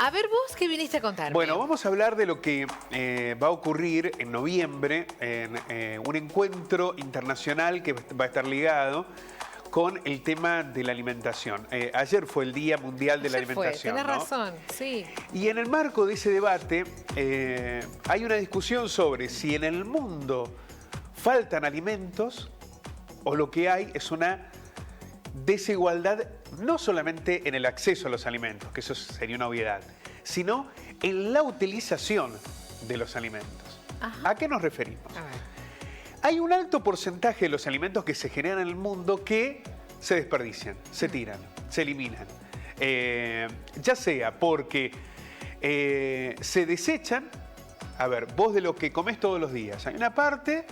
A ver vos, ¿qué viniste a contarme? Bueno, vamos a hablar de lo que va a ocurrir en noviembre en un encuentro internacional que va a estar ligado con el tema de la alimentación. Ayer fue el Día Mundial de la Alimentación. Tenés razón, sí. Y en el marco de ese debate hay una discusión sobre si en el mundo faltan alimentos o lo que hay es una desigualdad no solamente en el acceso a los alimentos, que eso sería una obviedad, sino en la utilización de los alimentos. Ajá. ¿A qué nos referimos? A ver. Hay un alto porcentaje de los alimentos que se generan en el mundo que se desperdician, se tiran, se eliminan. Ya sea porque se desechan. A ver, vos de lo que comes todos los días, hay una parte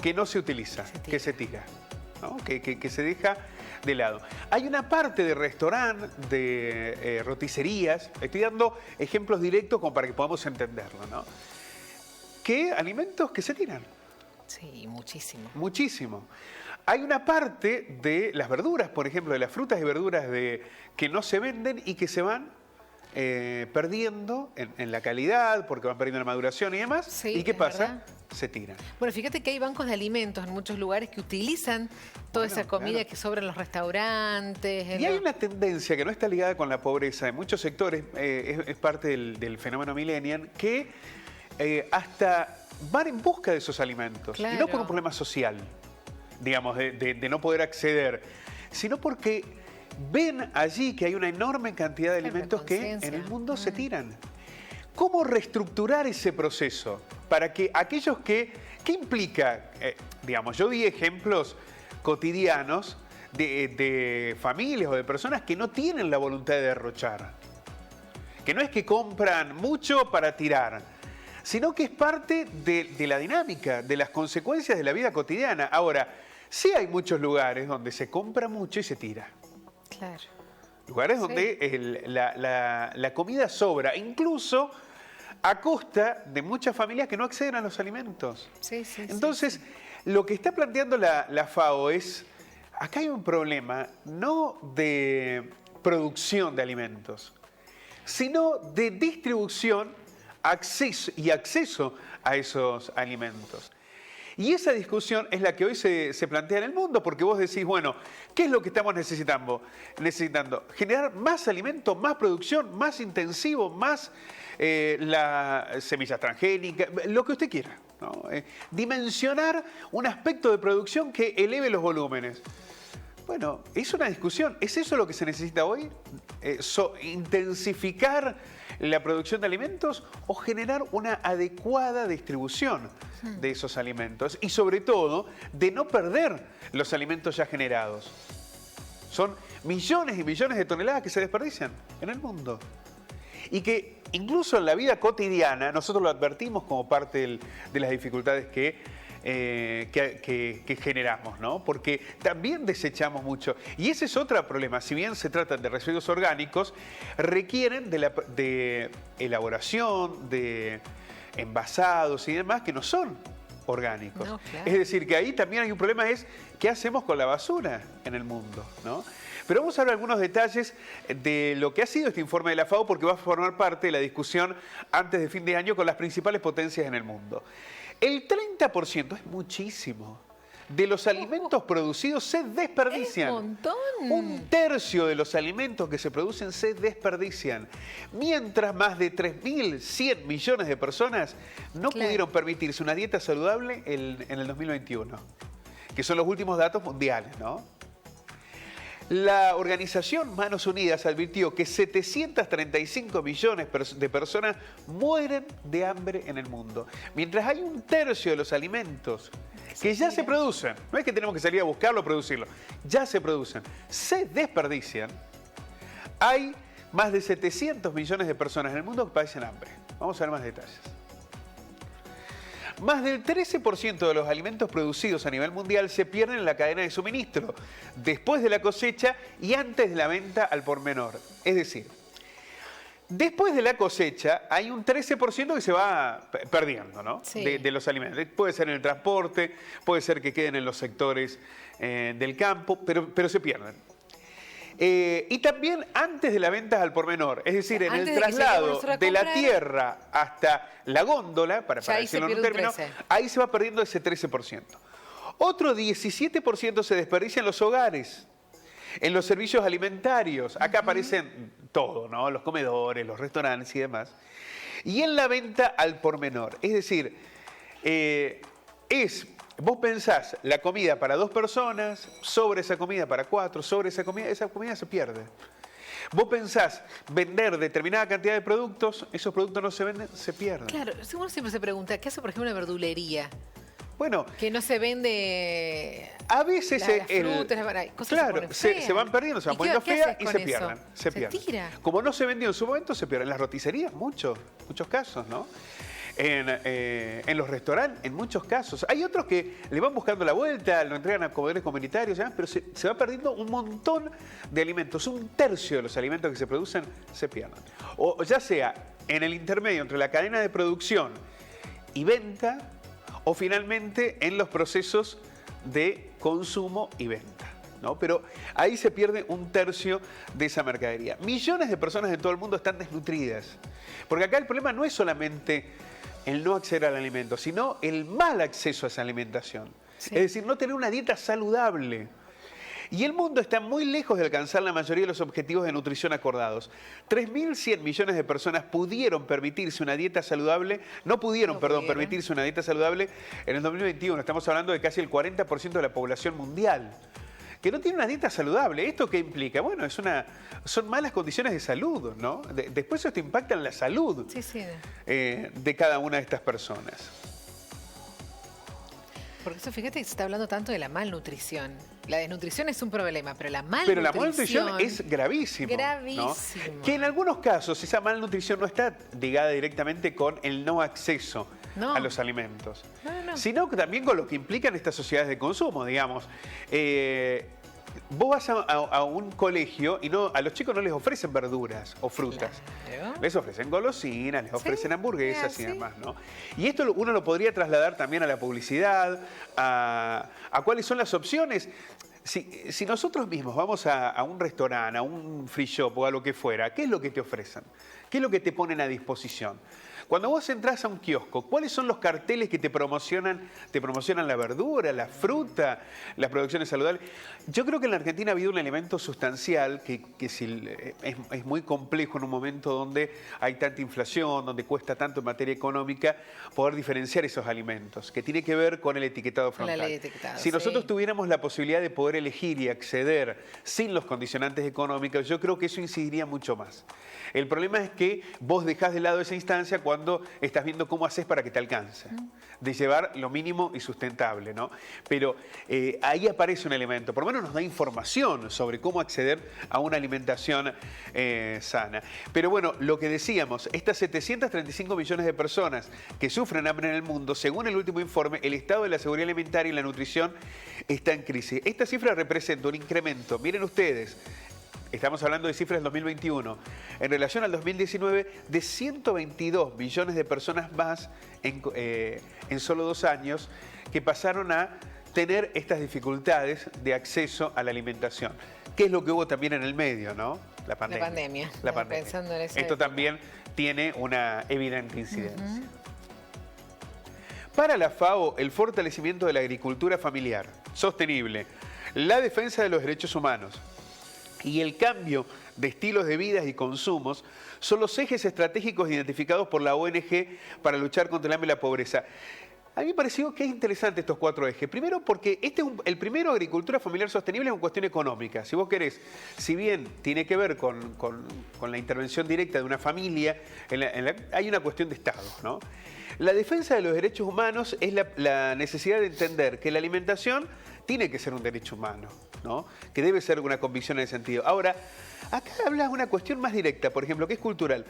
que no se utiliza, que se tira, ¿no? que se deja de lado. Hay una parte de restaurante, de roticerías, estoy dando ejemplos directos como para que podamos entenderlo, ¿no? Que alimentos que se tiran. Sí, muchísimo. Muchísimo. Hay una parte de las verduras, por ejemplo, de las frutas y verduras que no se venden y que se van perdiendo en la calidad, porque van perdiendo la maduración y demás. Sí, ¿y qué pasa? ¿verdad? Se tiran. Bueno, fíjate que hay bancos de alimentos en muchos lugares que utilizan toda esa comida que sobra en los restaurantes. Y hay una tendencia que no está ligada con la pobreza. En muchos sectores es parte del fenómeno millennial que hasta van en busca de esos alimentos. Claro. Y no por un problema social, digamos, de no poder acceder, sino porque ven allí que hay una enorme cantidad de alimentos que en el mundo se tiran. ¿Cómo reestructurar ese proceso para que aquellos que... ¿Qué implica? Digamos, yo di ejemplos cotidianos de familias o de personas que no tienen la voluntad de derrochar. Que no es que compran mucho para tirar, sino que es parte de la dinámica, de las consecuencias de la vida cotidiana. Ahora, sí hay muchos lugares donde se compra mucho y se tira. Claro. Lugares donde la comida sobra, incluso a costa de muchas familias que no acceden a los alimentos. Entonces, lo que está planteando la FAO es, acá hay un problema no de producción de alimentos, sino de distribución acceso a esos alimentos. Y esa discusión es la que hoy se plantea en el mundo, porque vos decís, bueno, ¿qué es lo que estamos necesitando? Generar más alimento, más producción, más intensivo, más la semilla transgénica, lo que usted quiera, ¿no? Dimensionar un aspecto de producción que eleve los volúmenes. Bueno, es una discusión. ¿Es eso lo que se necesita hoy? ¿Intensificar la producción de alimentos o generar una adecuada distribución de esos alimentos? Y sobre todo, de no perder los alimentos ya generados. Son millones y millones de toneladas que se desperdician en el mundo. Y que incluso en la vida cotidiana nosotros lo advertimos como parte de las dificultades que generamos, ¿no? Porque también desechamos mucho. Y ese es otro problema. Si bien se tratan de residuos orgánicos, requieren de elaboración, de envasados y demás que no son orgánicos. No, claro. Es decir, que ahí también hay un problema, es qué hacemos con la basura en el mundo, ¿no? Pero vamos a ver algunos detalles de lo que ha sido este informe de la FAO, porque va a formar parte de la discusión antes de fin de año con las principales potencias en el mundo. El 30%, es muchísimo, de los alimentos producidos se desperdician. Es un montón. Un tercio de los alimentos que se producen se desperdician. Mientras más de 3.100 millones de personas no pudieron permitirse una dieta saludable en el 2021, que son los últimos datos mundiales, ¿no? La organización Manos Unidas advirtió que 735 millones de personas mueren de hambre en el mundo. Mientras hay un tercio de los alimentos que ya se producen, no es que tenemos que salir a buscarlo o producirlo, ya se producen, se desperdician, hay más de 700 millones de personas en el mundo que padecen hambre. Vamos a ver más detalles. Más del 13% de los alimentos producidos a nivel mundial se pierden en la cadena de suministro, después de la cosecha y antes de la venta al por menor. Es decir, después de la cosecha hay un 13% que se va perdiendo, ¿no? De los alimentos. Puede ser en el transporte, puede ser que queden en los sectores del campo, pero se pierden. Y también antes de la venta al por menor, es decir, en el traslado de la tierra hasta la góndola, para decirlo en un término, ahí se va perdiendo ese 13%. Otro 17% se desperdicia en los hogares, en los servicios alimentarios. Acá aparecen todo, ¿no? Los comedores, los restaurantes y demás. Y en la venta al por menor, es decir, vos pensás la comida para 2 personas, sobre esa comida para 4, sobre esa comida se pierde. Vos pensás vender determinada cantidad de productos, esos productos no se venden, se pierden. Claro, uno siempre se pregunta, ¿qué hace por ejemplo una verdulería? Bueno, que no se vende a veces las frutas, cosas claro, se van perdiendo, se van poniendo feas y se pierden. Se tira. Como no se vendió en su momento, se pierden. En las roticerías, muchos casos, ¿no? En los restaurantes, en muchos casos. Hay otros que le van buscando la vuelta, lo entregan a comedores comunitarios, ¿ya? Pero se va perdiendo un montón de alimentos. 1/3 de los alimentos que se producen se pierden. O ya sea en el intermedio entre la cadena de producción y venta, o finalmente en los procesos de consumo y venta, ¿no? Pero ahí se pierde 1/3 de esa mercadería. Millones de personas en todo el mundo están desnutridas. Porque acá el problema no es solamente el no acceder al alimento, sino el mal acceso a esa alimentación. Sí. Es decir, no tener una dieta saludable. Y el mundo está muy lejos de alcanzar la mayoría de los objetivos de nutrición acordados. 3.100 millones de personas pudieron permitirse una dieta saludable, permitirse una dieta saludable en el 2021. Estamos hablando de casi el 40% de la población mundial que no tiene una dieta saludable. ¿Esto qué implica? Bueno, son malas condiciones de salud, ¿no? Después esto impacta en la salud de cada una de estas personas. Porque eso, fíjate que se está hablando tanto de la malnutrición. La desnutrición es un problema, pero la malnutrición es gravísimo. Gravísimo. ¿No? Que en algunos casos esa malnutrición no está ligada directamente con el no acceso a los alimentos, sino que también con lo que implican estas sociedades de consumo, digamos. Vos vas a un colegio y a los chicos no les ofrecen verduras o frutas. Claro. Les ofrecen golosinas, les ofrecen hamburguesas y demás, ¿no? Y esto uno lo podría trasladar también a la publicidad, a cuáles son las opciones. Si nosotros mismos vamos a un restaurante, a un free shop o a lo que fuera, ¿qué es lo que te ofrecen? ¿Qué es lo que te ponen a disposición? Cuando vos entrás a un kiosco, ¿cuáles son los carteles que te promocionan? Te promocionan la verdura, la fruta, las producciones saludables. Yo creo que en la Argentina ha habido un elemento sustancial que es muy complejo en un momento donde hay tanta inflación, donde cuesta tanto en materia económica poder diferenciar esos alimentos, que tiene que ver con el etiquetado frontal. La ley de etiquetado, si nosotros tuviéramos la posibilidad de poder elegir y acceder sin los condicionantes económicos, yo creo que eso incidiría mucho más. El problema es que vos dejás de lado esa instancia cuando estás viendo cómo haces para que te alcance, de llevar lo mínimo y sustentable, ¿no? Pero ahí aparece un elemento, por lo menos nos da información sobre cómo acceder a una alimentación sana. Pero bueno, lo que decíamos, estas 735 millones de personas que sufren hambre en el mundo, según el último informe, el estado de la seguridad alimentaria y la nutrición está en crisis. Esta cifra representa un incremento, miren ustedes, estamos hablando de cifras del 2021, en relación al 2019, de 122 millones de personas más en solo 2 años que pasaron a tener estas dificultades de acceso a la alimentación. ¿Qué es lo que hubo también en el medio, no? La pandemia. La pandemia. Pensando en eso. Esto también tiene una evidente incidencia. Para la FAO, el fortalecimiento de la agricultura familiar sostenible, la defensa de los derechos humanos y el cambio de estilos de vida y consumos son los ejes estratégicos identificados por la ONG para luchar contra el hambre y la pobreza. A mí me pareció que es interesante estos 4 ejes. Primero porque el primero, agricultura familiar sostenible, es una cuestión económica. Si vos querés, si bien tiene que ver con la intervención directa de una familia, hay una cuestión de Estado, ¿no? La defensa de los derechos humanos es la necesidad de entender que la alimentación tiene que ser un derecho humano, ¿no? Que debe ser una convicción en ese sentido. Ahora, acá hablas de una cuestión más directa, por ejemplo, que es cultural.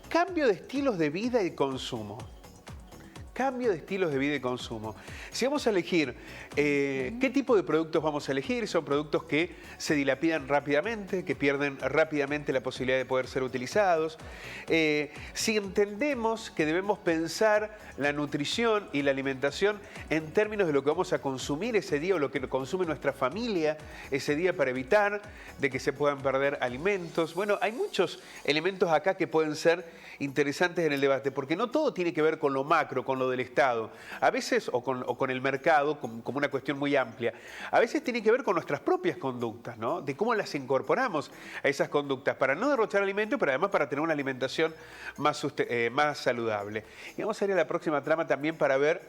Cambio de estilos de vida y consumo. cambio de estilos de vida y consumo. Si vamos a elegir qué tipo de productos vamos a elegir, son productos que se dilapidan rápidamente, que pierden rápidamente la posibilidad de poder ser utilizados. Si entendemos que debemos pensar la nutrición y la alimentación en términos de lo que vamos a consumir ese día o lo que consume nuestra familia ese día para evitar de que se puedan perder alimentos. Bueno, hay muchos elementos acá que pueden ser interesantes en el debate, porque no todo tiene que ver con lo macro, con lo del Estado, a veces, o con el mercado, como una cuestión muy amplia. A veces tiene que ver con nuestras propias conductas, ¿no? De cómo las incorporamos a esas conductas para no derrochar alimento, pero además para tener una alimentación más saludable. Y vamos a ir a la próxima trama también para ver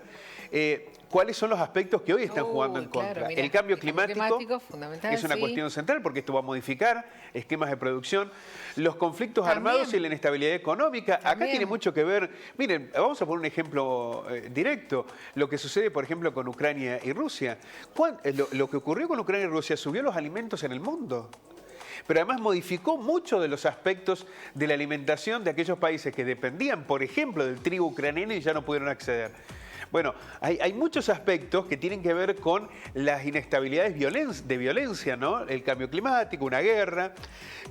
cuáles son los aspectos que hoy están jugando en contra. Claro, mira, el cambio climático es una sí. cuestión central porque esto va a modificar esquemas de producción, los conflictos armados y la inestabilidad económica. Acá tiene mucho que ver, miren, vamos a poner un ejemplo directo, lo que sucede por ejemplo con Ucrania y Rusia. Lo que ocurrió con Ucrania y Rusia subió los alimentos en el mundo. Pero además modificó muchos de los aspectos de la alimentación de aquellos países que dependían, por ejemplo, del trigo ucraniano y ya no pudieron acceder. Bueno, hay muchos aspectos que tienen que ver con las inestabilidades de violencia, ¿no? El cambio climático, una guerra,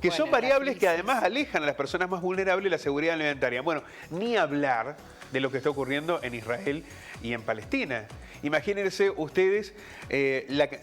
que son variables que además alejan a las personas más vulnerables de la seguridad alimentaria. Bueno, ni hablar de lo que está ocurriendo en Israel y en Palestina. Imagínense ustedes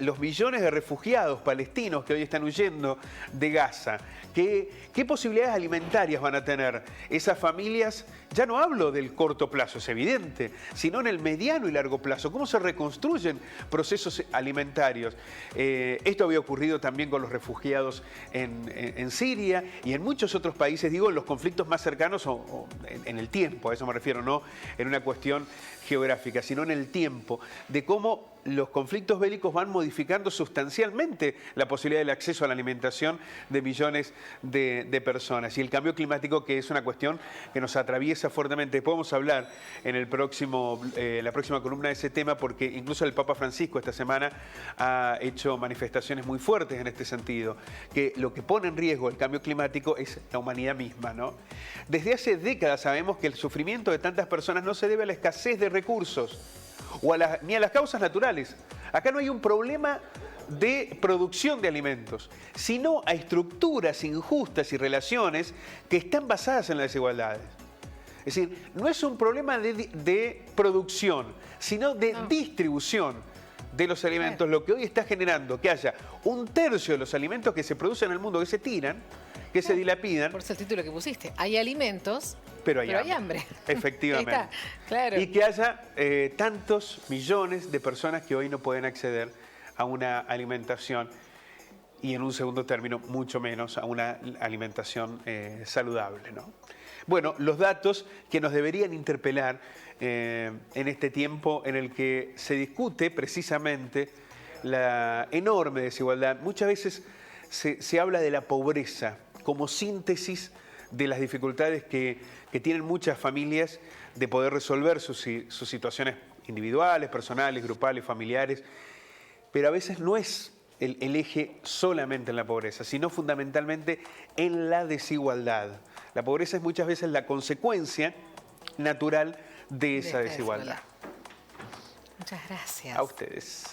los millones de refugiados palestinos que hoy están huyendo de Gaza. ¿Qué posibilidades alimentarias van a tener esas familias? Ya no hablo del corto plazo, es evidente, sino en el mediano y largo plazo. ¿Cómo se reconstruyen procesos alimentarios? Esto había ocurrido también con los refugiados en Siria y en muchos otros países, digo, en los conflictos más cercanos o en el tiempo, a eso me refiero, no en una cuestión geográfica, sino en el tiempo, de cómo los conflictos bélicos van modificando sustancialmente la posibilidad del acceso a la alimentación de millones de personas. Y el cambio climático, que es una cuestión que nos atraviesa fuertemente. Podemos hablar en la próxima columna de ese tema, porque incluso el Papa Francisco esta semana ha hecho manifestaciones muy fuertes en este sentido, que lo que pone en riesgo el cambio climático es la humanidad misma, ¿no? Desde hace décadas sabemos que el sufrimiento de tantas personas no se debe a la escasez de recursos, ni a las causas naturales. Acá no hay un problema de producción de alimentos, sino a estructuras injustas y relaciones que están basadas en las desigualdades. Es decir, no es un problema de producción, sino de distribución de los alimentos, lo que hoy está generando que haya 1/3 de los alimentos que se producen en el mundo que se tiran, que se dilapidan. Por eso el título que pusiste. Hay alimentos, pero hay hambre. Efectivamente. Ahí está, claro. Y que haya tantos millones de personas que hoy no pueden acceder a una alimentación y en un segundo término, mucho menos a una alimentación saludable, ¿no? Bueno, los datos que nos deberían interpelar en este tiempo en el que se discute precisamente la enorme desigualdad. Muchas veces se habla de la pobreza como síntesis de las dificultades que tienen muchas familias de poder resolver sus situaciones individuales, personales, grupales, familiares, pero a veces no es el eje solamente en la pobreza, sino fundamentalmente en la desigualdad. La pobreza es muchas veces la consecuencia natural de esa desigualdad. Muchas gracias. A ustedes.